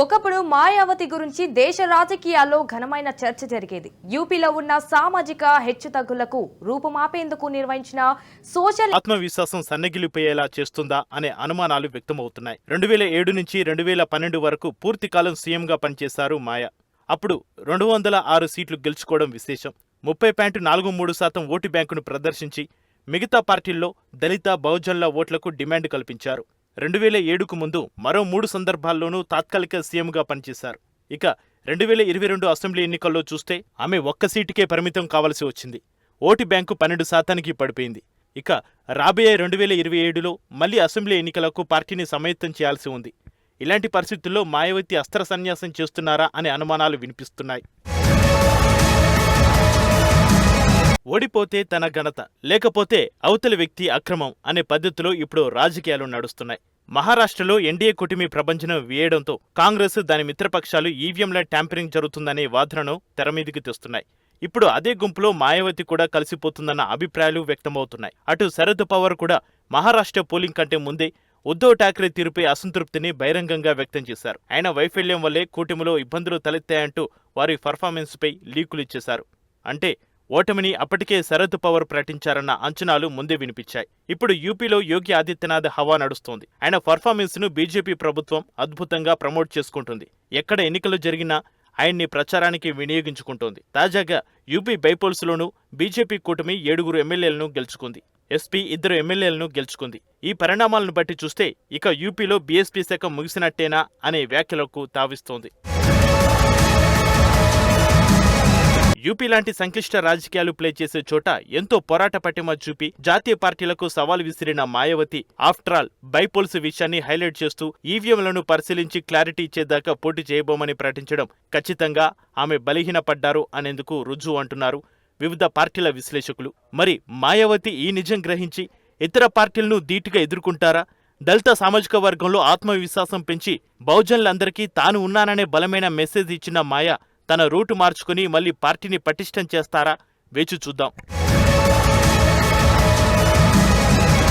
ఒకప్పుడు మాయావతి గురించి దేశ రాజకీయాల్లో ఘనమైన చర్చ జరిగేది. యూపీలో ఉన్న సామాజిక హెచ్చుతగ్గులకు రూపుమాపేందుకు నిర్వహించిన సోషల్ ఆత్మవిశ్వాసం సన్నగిలిపోయేలా చేస్తుందా అనే అనుమానాలు వ్యక్తమవుతున్నాయి. 2007 నుంచి 2012 వరకు పూర్తికాలం సీఎంగా పనిచేశారు మాయా. అప్పుడు 206 సీట్లు గెలుచుకోవడం విశేషం. 30.43% ఓటు బ్యాంకును ప్రదర్శించి మిగతా పార్టీల్లో దళిత బహుజనుల ఓట్లకు డిమాండ్ కల్పించారు. 2007కు ముందు మరో 3 సందర్భాల్లోనూ తాత్కాలిక సీఎంగా పనిచేశారు. ఇక 2022 అసెంబ్లీ ఎన్నికల్లో చూస్తే ఆమె ఒక్క సీటుకే పరిమితం కావలసి వచ్చింది. ఓటు బ్యాంకు 12% పడిపోయింది. ఇక రాబోయే 2027లో మళ్లీ అసెంబ్లీ ఎన్నికలకు పార్టీని సమాయత్తం చేయాల్సి ఉంది. ఇలాంటి పరిస్థితుల్లో మాయావతి అస్త్ర సన్యాసం చేస్తున్నారా అనే అనుమానాలు వినిపిస్తున్నాయి. ఓడిపోతే తన ఘనత, లేకపోతే అవతలి వ్యక్తి అక్రమం అనే పద్ధతిలో ఇప్పుడు రాజకీయాలు నడుస్తున్నాయి. మహారాష్ట్రలో ఎన్డీఏ కూటమి ప్రభంజనం వేయడంతో కాంగ్రెస్, దాని మిత్రపక్షాలు ఈవీఎంల ట్యాంపరింగ్ జరుగుతుందనే వాదనను తెరమీదికి తెస్తున్నాయి. ఇప్పుడు అదే గుంపులో మాయావతి కూడా కలిసిపోతుందన్న అభిప్రాయాలు వ్యక్తమవుతున్నాయి. అటు శరద్ పవార్ కూడా మహారాష్ట్ర పోలింగ్ కంటే ముందే ఉద్ధవ్ ఠాక్రే తీరుపై అసంతృప్తిని బహిరంగంగా వ్యక్తం చేశారు. ఆయన వైఫల్యం వల్లే కూటమిలో ఇబ్బందులు తలెత్తాయంటూ వారి పర్ఫార్మెన్స్పై లీకులు ఇచ్చేశారు. అంటే ఓటమిని అప్పటికే శరద్ పవార్ ప్రకటించారన్న అంచనాలు ముందే వినిపించాయి. ఇప్పుడు యూపీలో యోగి ఆదిత్యనాథ్ హవా నడుస్తోంది. ఆయన పర్ఫార్మెన్స్ ను బీజేపీ ప్రభుత్వం అద్భుతంగా ప్రమోట్ చేసుకుంటుంది. ఎక్కడ ఎన్నికలు జరిగినా ఆయన్ని ప్రచారానికి వినియోగించుకుంటోంది. తాజాగా యూపీ బైపోల్స్లోనూ బీజేపీ కూటమి 7 ఎమ్మెల్యేలను గెలుచుకుంది. ఎస్పీ 2 ఎమ్మెల్యేలను గెలుచుకుంది. ఈ పరిణామాలను బట్టి చూస్తే ఇక యూపీలో బీఎస్పీ శాఖ ముగిసినట్టేనా అనే వ్యాఖ్యలకు తావిస్తోంది. యూపీ లాంటి సంక్లిష్ట రాజకీయాలు ప్లే చేసే చోట ఎంతో పోరాట పటిమ చూపి జాతీయ పార్టీలకు సవాల్ విసిరిన మాయావతి ఆఫ్టర్ ఆల్ బైపోల్స్ విషయాన్ని హైలైట్ చేస్తూ ఈవీఎంలను పరిశీలించి క్లారిటీ ఇచ్చేదాకా పోటీ చేయబోమని ప్రకటించడం ఖచ్చితంగా ఆమె బలహీనపడ్డారు అనేందుకు రుజువు అంటున్నారు వివిధ పార్టీల విశ్లేషకులు. మరి మాయావతి ఈ నిజం గ్రహించి ఇతర పార్టీలను ధీటుగా ఎదుర్కొంటారా? దళిత సామాజిక వర్గంలో ఆత్మవిశ్వాసం పెంచి బహుజనులందరికీ తాను ఉన్నాననే బలమైన మెసేజ్ ఇచ్చిన మాయా తన రూటు మార్చుకుని మళ్లీ పార్టీని పటిష్టం చేస్తారా? వేచి చూద్దాం.